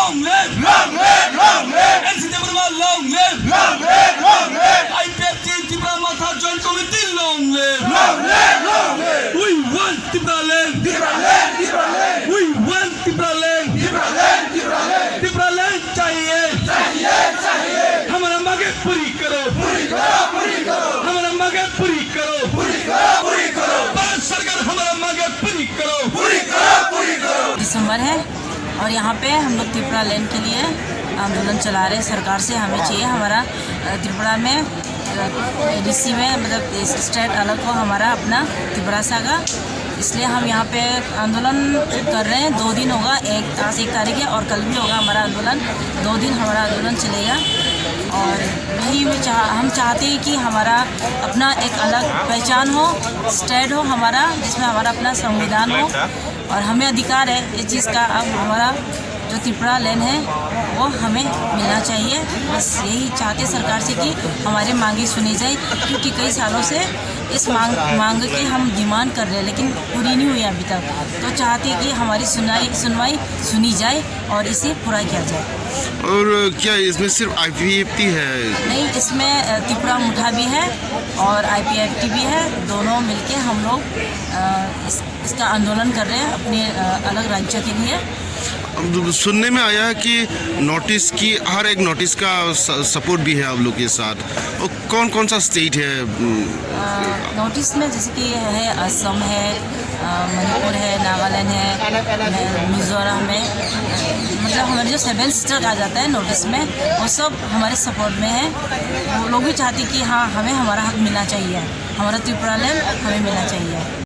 long live, long live, long live. NCT Burma, long live, long live, long live. IPFT Tripura Matha Joint Committee, long live, long live, long live. We want Tripura land, Tripura land, Tripura land. We want Tripura land, Tripura land, Tripura land. Tripura land चाहिए, चाहिए, चाहिए. हमारा मांगे पूरी करो, पूरी करो, पूरी करो. हमारा मांगे पूरी करो, पूरी करो, पूरी करो. भारत सरकार हमारा मांगे पूरी करो, पूरी करो, पूरी करो. दिसंबर है और यहाँ पे हम लोग त्रिपुरा लैंड के लिए आंदोलन चला रहे हैं। सरकार से हमें चाहिए हमारा त्रिपुरा में एडीसी में मतलब इस स्टेट अलग हो हमारा अपना त्रिपुरा सागा। इसलिए हम यहाँ पे आंदोलन कर रहे हैं। 2 दिन होगा, आज 1 तारीख है और कल भी होगा हमारा आंदोलन। 2 दिन हमारा आंदोलन चलेगा और यही हम चाहते हैं कि हमारा अपना एक अलग पहचान हो, स्टेट हो हमारा, जिसमें हमारा अपना संविधान हो और हमें अधिकार है इस चीज़ का। अब हमारा जो त्रिपुरा लैंड है वो हमें मिलना चाहिए। बस यही चाहते सरकार से कि हमारे मांगे सुनी जाए, क्योंकि कई सालों से इस मांग की हम डिमांड कर रहे हैं लेकिन पूरी नहीं हुई अभी तक। तो चाहते हैं कि हमारी सुनवाई सुनी जाए और इसे पूरा किया जाए। और क्या इसमें सिर्फ IPFT है? नहीं, इसमें त्रिपुरा मुठा भी है और IPFT भी है। दोनों मिलके हम लोग इसका आंदोलन कर रहे हैं अपने अलग राज्य के लिए। सुनने में आया है कि नोटिस की हर एक नोटिस का सपोर्ट भी है आप लोग के साथ। और कौन कौन सा स्टेट है नोटिस में? जैसे कि है असम है, मणिपुर है, नागालैंड है, मिज़ोरम है। मतलब हमारे जो 7 स्टेट आ जाता है नोटिस में, वो सब हमारे सपोर्ट में है। वो लोग भी चाहते कि हाँ हमें हमारा हक मिलना चाहिए, हमारा त्रिपुरा लैंड हमें मिलना चाहिए।